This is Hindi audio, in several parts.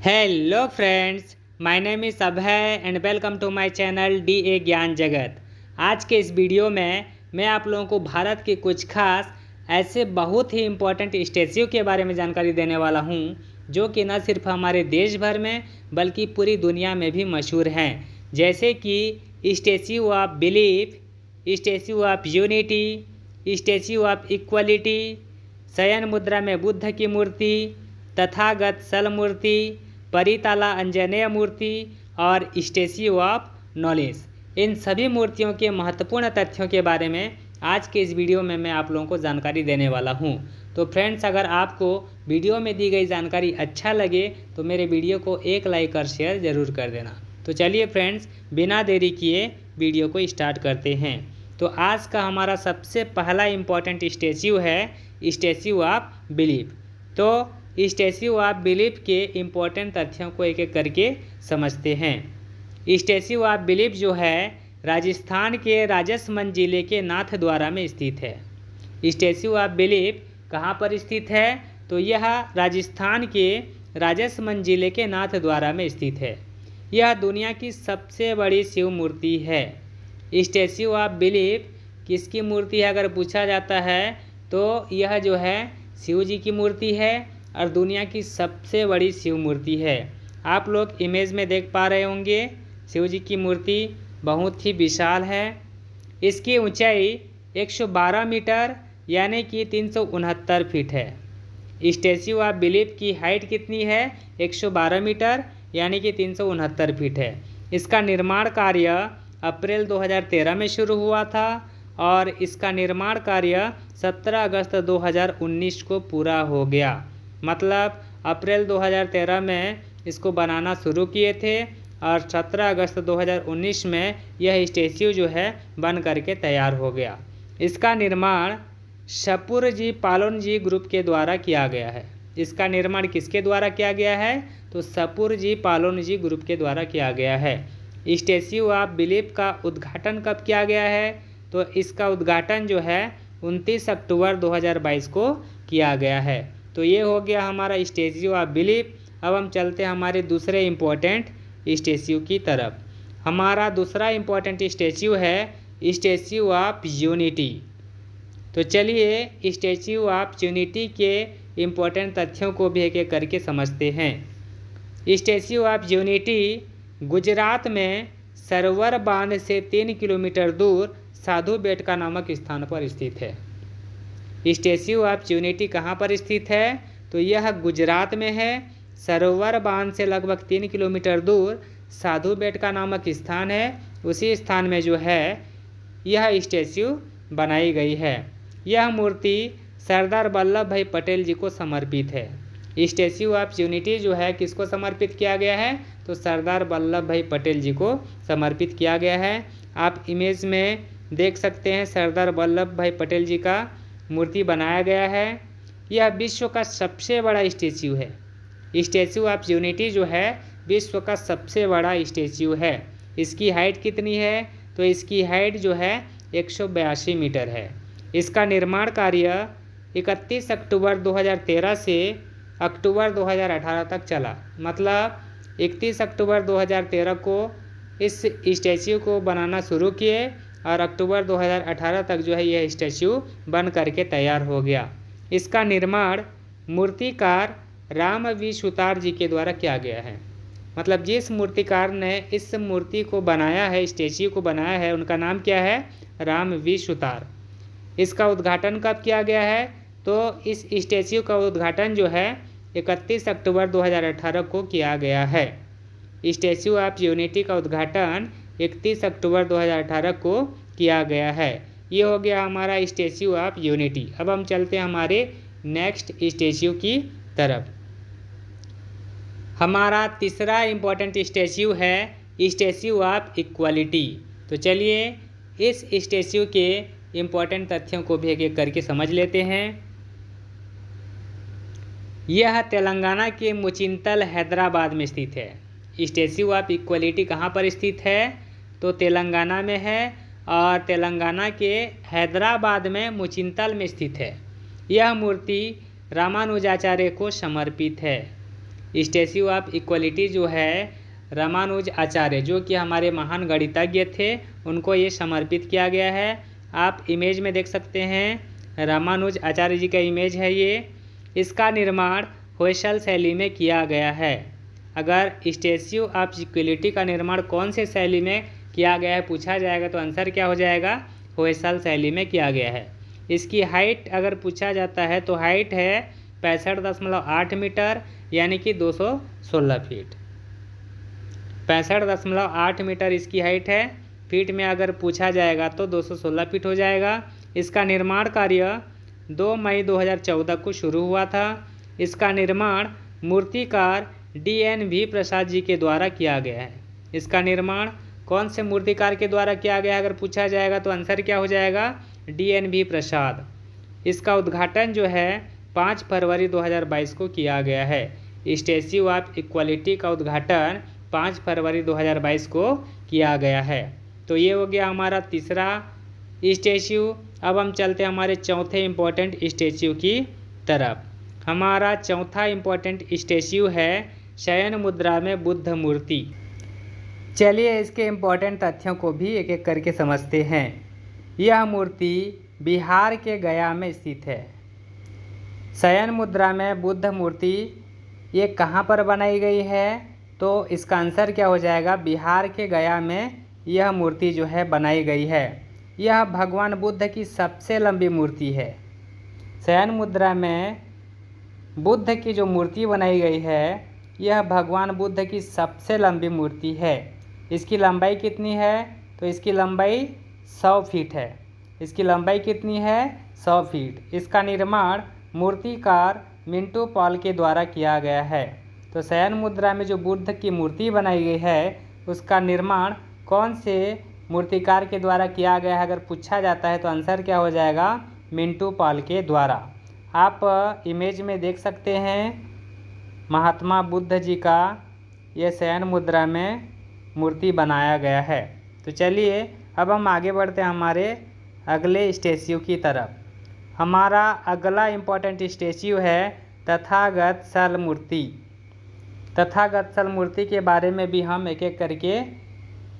Hello friends, my name is Abhay and welcome to my channel DA Gyan जगत। आज के इस वीडियो में मैं आप लोगों को भारत के कुछ खास ऐसे बहुत ही इम्पोर्टेंट स्टैच्यू के बारे में जानकारी देने वाला हूं, जो कि न सिर्फ हमारे देश भर में बल्कि पूरी दुनिया में भी मशहूर हैं। जैसे कि statue of belief, statue of unity, statue of equality, शयन मुद्रा में बुद्ध की मूर्ति, तथागत सल मूर्ति, परिताला अंजनेय मूर्ति और स्टैच्यू ऑफ नॉलेज। इन सभी मूर्तियों के महत्वपूर्ण तथ्यों के बारे में आज के इस वीडियो में मैं आप लोगों को जानकारी देने वाला हूं। तो फ्रेंड्स, अगर आपको वीडियो में दी गई जानकारी अच्छा लगे तो मेरे वीडियो को एक लाइक और शेयर ज़रूर कर देना। तो चलिए फ्रेंड्स, बिना देरी किए वीडियो को स्टार्ट करते हैं। तो आज का हमारा सबसे पहला इम्पॉर्टेंट स्टैच्यू है स्टैच्यू ऑफ बिलीफ। तो स्टैच्यू ऑफ बिलीफ के इम्पोर्टेंट तथ्यों को एक एक करके समझते हैं। स्टैच्यू ऑफ बिलीफ जो है राजस्थान के राजसमंद जिले के नाथद्वारा में स्थित है। स्टैच्यू ऑफ बिलीफ कहाँ पर स्थित है? तो यह राजस्थान के राजसमंद जिले के नाथद्वारा में स्थित है। यह दुनिया की सबसे बड़ी शिव मूर्ति है। स्टैच्यू ऑफ बिलीफ किसकी मूर्ति है अगर पूछा जाता है तो यह जो है शिव जी की मूर्ति है और दुनिया की सबसे बड़ी शिव मूर्ति है। आप लोग इमेज में देख पा रहे होंगे, शिव जी की मूर्ति बहुत ही विशाल है। इसकी ऊंचाई 112 मीटर यानी कि 369 फीट है। स्टैच्यू ऑफ बिलीफ की हाइट कितनी है? 112 मीटर यानी कि 369 फीट है। इसका निर्माण कार्य अप्रैल 2013 में शुरू हुआ था और इसका निर्माण कार्य 17 अगस्त 2019 को पूरा हो गया। मतलब अप्रैल 2013 में इसको बनाना शुरू किए थे और 17 अगस्त 2019 में यह स्टैच्यू जो है बन करके तैयार हो गया। इसका निर्माण शपुरजी पालोनजी ग्रुप के द्वारा किया गया है। इसका निर्माण किसके द्वारा किया गया है? तो शपुरजी पालोनजी ग्रुप के द्वारा किया गया है। स्टैच्यू ऑफ बिलीफ का उद्घाटन कब किया गया है? तो इसका उद्घाटन जो है 29 अक्टूबर 2022 को किया गया है। तो ये हो गया हमारा स्टैच्यू ऑफ बिलीफ। अब हम चलते हैं हमारे दूसरे इम्पोर्टेंट स्टैच्यू की तरफ। हमारा दूसरा इम्पोर्टेंट स्टैच्यू है स्टैच्यू ऑफ यूनिटी। तो चलिए स्टैच्यू ऑफ यूनिटी के इम्पोर्टेंट तथ्यों को भी एक एक करके समझते हैं। स्टैच्यू ऑफ यूनिटी गुजरात में सरोवर बांध से 3 किलोमीटर दूर साधु बेटका नामक स्थान पर स्थित है। स्टैच्यू ऑफ यूनिटी कहाँ पर स्थित है? तो यह गुजरात में है। सरोवर बांध से लगभग 3 किलोमीटर दूर साधु बेटका नामक स्थान है। उसी स्थान में जो है यह स्टैच्यू बनाई गई है। यह मूर्ति सरदार वल्लभ भाई पटेल जी को समर्पित है। स्टैच्यू ऑफ यूनिटी जो है किसको समर्पित किया गया है? तो सरदार वल्लभ भाई पटेल जी को समर्पित किया गया है। आप इमेज में देख सकते हैं सरदार वल्लभ भाई पटेल जी का मूर्ति बनाया गया है। यह विश्व का सबसे बड़ा स्टैच्यू है। स्टैच्यू ऑफ यूनिटी जो है विश्व का सबसे बड़ा स्टैच्यू है। इसकी हाइट कितनी है? तो इसकी हाइट जो है 182 मीटर है। इसका निर्माण कार्य 31 अक्टूबर 2013 से अक्टूबर 2018 तक चला। मतलब 31 अक्टूबर 2013 को इस स्टैच्यू को बनाना शुरू किए और अक्टूबर 2018 तक जो है यह स्टैच्यू बन करके तैयार हो गया। इसका निर्माण मूर्तिकार राम वी सुतार जी के द्वारा किया गया है। मतलब जिस मूर्तिकार ने इस मूर्ति को बनाया है, स्टैच्यू को बनाया है, उनका नाम क्या है? राम वी सुतार। इसका उद्घाटन कब किया गया है? तो इस स्टैच्यू का उद्घाटन जो है 31 अक्टूबर 2018 को किया गया है। स्टैच्यू ऑफ यूनिटी का उद्घाटन 31 अक्टूबर 2018 को किया गया है। ये हो गया हमारा स्टैच्यू ऑफ यूनिटी। अब हम चलते हैं हमारे नेक्स्ट स्टैच्यू की तरफ। हमारा तीसरा इम्पोर्टेंट स्टैच्यू है स्टैच्यू ऑफ इक्वलिटी। तो चलिए इस स्टैच्यू के इम्पोर्टेंट तथ्यों को भी एक एक करके समझ लेते हैं। यह तेलंगाना के मुचिंतल हैदराबाद में स्थित है। स्टैच्यू ऑफ इक्वलिटी कहाँ पर स्थित है? तो तेलंगाना में है और तेलंगाना के हैदराबाद में मुचिंतल में स्थित है। यह मूर्ति रामानुजाचार्य को समर्पित है। स्टैच्यू ऑफ इक्वलिटी जो है रामानुज आचार्य, जो कि हमारे महान गणितज्ञ थे, उनको ये समर्पित किया गया है। आप इमेज में देख सकते हैं, रामानुज आचार्य जी का इमेज है ये। इसका निर्माण होयसल शैली में किया गया है। अगर स्टैच्यू ऑफ इक्वलिटी का निर्माण कौन से शैली में किया गया है पूछा जाएगा तो आंसर क्या हो जाएगा, होयसल शैली में किया गया है। इसकी हाइट अगर पूछा जाता है तो हाइट है 65.8 मीटर यानी कि 216 फीट। 65.8 मीटर इसकी हाइट है। फीट में अगर पूछा जाएगा तो 216 फीट हो जाएगा। इसका निर्माण कार्य 2 मई 2014 को शुरू हुआ था। इसका निर्माण मूर्तिकार DNV प्रसाद जी के द्वारा किया गया है। इसका निर्माण कौन से मूर्तिकार के द्वारा किया गया अगर पूछा जाएगा तो आंसर क्या हो जाएगा, DNV प्रसाद। इसका उद्घाटन जो है 5 फरवरी 2022 को किया गया है। स्टैच्यू ऑफ इक्वलिटी का उद्घाटन 5 फरवरी 2022 को किया गया है। तो ये हो गया हमारा तीसरा स्टैच्यू। अब हम चलते हैं हमारे चौथे इम्पोर्टेंट स्टैच्यू की तरफ। हमारा चौथा इम्पोर्टेंट स्टैच्यू है शयन मुद्रा में बुद्ध मूर्ति। चलिए इसके इम्पोर्टेंट तथ्यों को भी एक एक करके समझते हैं। यह मूर्ति बिहार के गया में स्थित है। शयन मुद्रा में बुद्ध मूर्ति ये कहाँ पर बनाई गई है तो इसका आंसर क्या हो जाएगा, बिहार के गया में यह मूर्ति जो है बनाई गई है। यह भगवान बुद्ध की सबसे लंबी मूर्ति है। शयन मुद्रा में बुद्ध की जो मूर्ति बनाई गई है यह भगवान बुद्ध की सबसे लंबी मूर्ति है। इसकी लंबाई कितनी है तो इसकी लंबाई 100 फीट है। इसकी लंबाई कितनी है, 100 फीट। इसका निर्माण मूर्तिकार मिंटू पॉल के द्वारा किया गया है। तो शयन मुद्रा में जो बुद्ध की मूर्ति बनाई गई है उसका निर्माण कौन से मूर्तिकार के द्वारा किया गया है अगर पूछा जाता है तो आंसर क्या हो जाएगा, मिंटू पॉल के द्वारा। आप इमेज में देख सकते हैं महात्मा बुद्ध जी का यह शयन मुद्रा में मूर्ति बनाया गया है। तो चलिए अब हम आगे बढ़ते हैं हमारे अगले स्टैच्यू की तरफ। हमारा अगला इम्पोर्टेंट स्टैच्यू है तथागत सल मूर्ति। तथागत सल मूर्ति के बारे में भी हम एक एक करके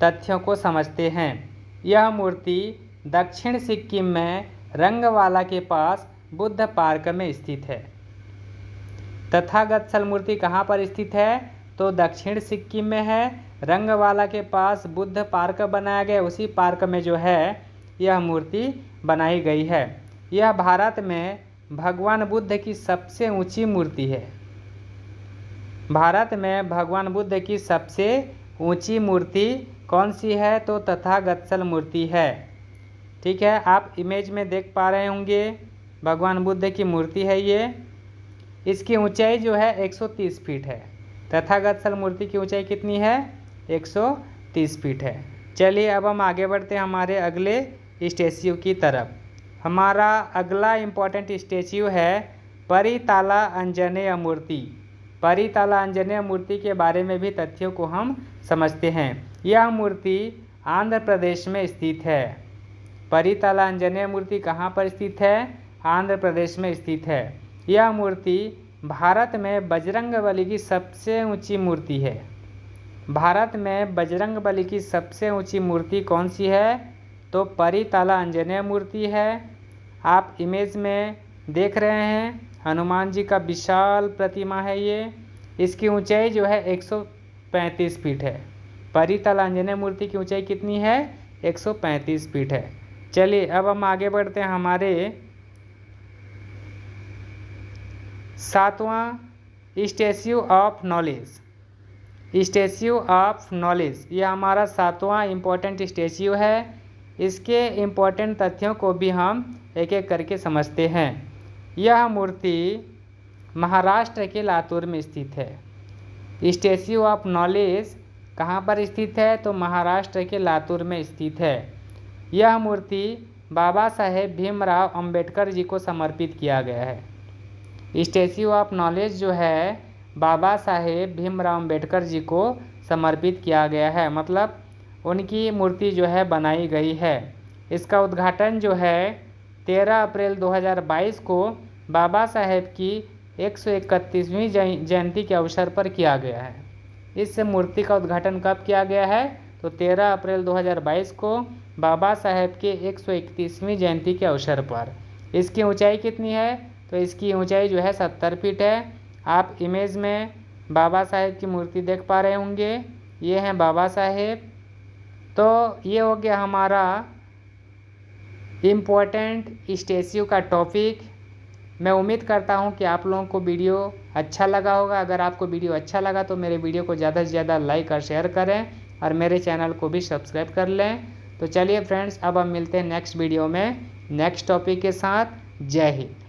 तथ्यों को समझते हैं। यह मूर्ति दक्षिण सिक्किम में रंगवाला के पास बुद्ध पार्क में स्थित है। तथागत सल मूर्ति कहाँ पर स्थित है तो दक्षिण सिक्किम में है। रंगवाला के पास बुद्ध पार्क बनाया गया, उसी पार्क में जो है यह मूर्ति बनाई गई है। यह भारत में भगवान बुद्ध की सबसे ऊंची मूर्ति है। भारत में भगवान बुद्ध की सबसे ऊंची मूर्ति कौन सी है तो तथागत सल मूर्ति है। ठीक है, आप इमेज में देख पा रहे होंगे भगवान बुद्ध की मूर्ति है ये। इसकी ऊंचाई जो है 130 फीट है। तथागत सल मूर्ति की ऊंचाई कितनी है, 130 फीट है। चलिए अब हम आगे बढ़ते हैं हमारे अगले स्टैच्यू की तरफ। हमारा अगला इम्पोर्टेंट स्टैच्यू है परिताला अंजनेय मूर्ति। परिताला अंजनेय मूर्ति के बारे में भी तथ्यों को हम समझते हैं। यह मूर्ति आंध्र प्रदेश में स्थित है। परिताला अंजनेय मूर्ति कहाँ पर स्थित है, आंध्र प्रदेश में स्थित है। यह मूर्ति भारत में बजरंगबली की सबसे ऊंची मूर्ति है। भारत में बजरंगबली की सबसे ऊंची मूर्ति कौन सी है तो परिताला अंजनेय मूर्ति है। आप इमेज में देख रहे हैं हनुमान जी का विशाल प्रतिमा है ये। इसकी ऊंचाई जो है 135 फीट है। परिताला अंजनेय मूर्ति की ऊंचाई कितनी है, 135 फीट है। चलिए अब हम आगे बढ़ते हैं हमारे 7वां statue of knowledge. Statue of knowledge यह हमारा 7वां इम्पोर्टेंट स्टैच्यू है। इसके इम्पोर्टेंट तथ्यों को भी हम एक एक करके समझते हैं। यह मूर्ति महाराष्ट्र के लातूर में स्थित है। स्टैच्यू ऑफ नॉलेज कहाँ पर स्थित है तो महाराष्ट्र के लातूर में स्थित है। यह मूर्ति बाबा साहेब भीमराव अंबेडकर जी को समर्पित किया गया है। स्टैच्यू ऑफ नॉलेज जो है बाबा साहेब भीमराव अंबेडकर जी को समर्पित किया गया है, मतलब उनकी मूर्ति जो है बनाई गई है। इसका उद्घाटन जो है 13 अप्रैल 2022 को बाबा साहेब की 131वीं जयंती के अवसर पर किया गया है। इस मूर्ति का उद्घाटन कब किया गया है? तो 13 अप्रैल 2022 को बाबा साहेब के 131वीं जयंती के अवसर पर। इसकी ऊंचाई कितनी है? तो इसकी ऊंचाई जो है 70 फीट है। आप इमेज में बाबा साहेब की मूर्ति देख पा रहे होंगे, ये हैं बाबा साहेब। तो ये हो गया हमारा इम्पोर्टेंट स्टैच्यू का टॉपिक। मैं उम्मीद करता हूँ कि आप लोगों को वीडियो अच्छा लगा होगा। अगर आपको वीडियो अच्छा लगा तो मेरे वीडियो को ज़्यादा से ज़्यादा लाइक और शेयर करें और मेरे चैनल को भी सब्सक्राइब कर लें। तो चलिए फ्रेंड्स, अब हम मिलते हैं नेक्स्ट वीडियो में नेक्स्ट टॉपिक के साथ। जय हिंद।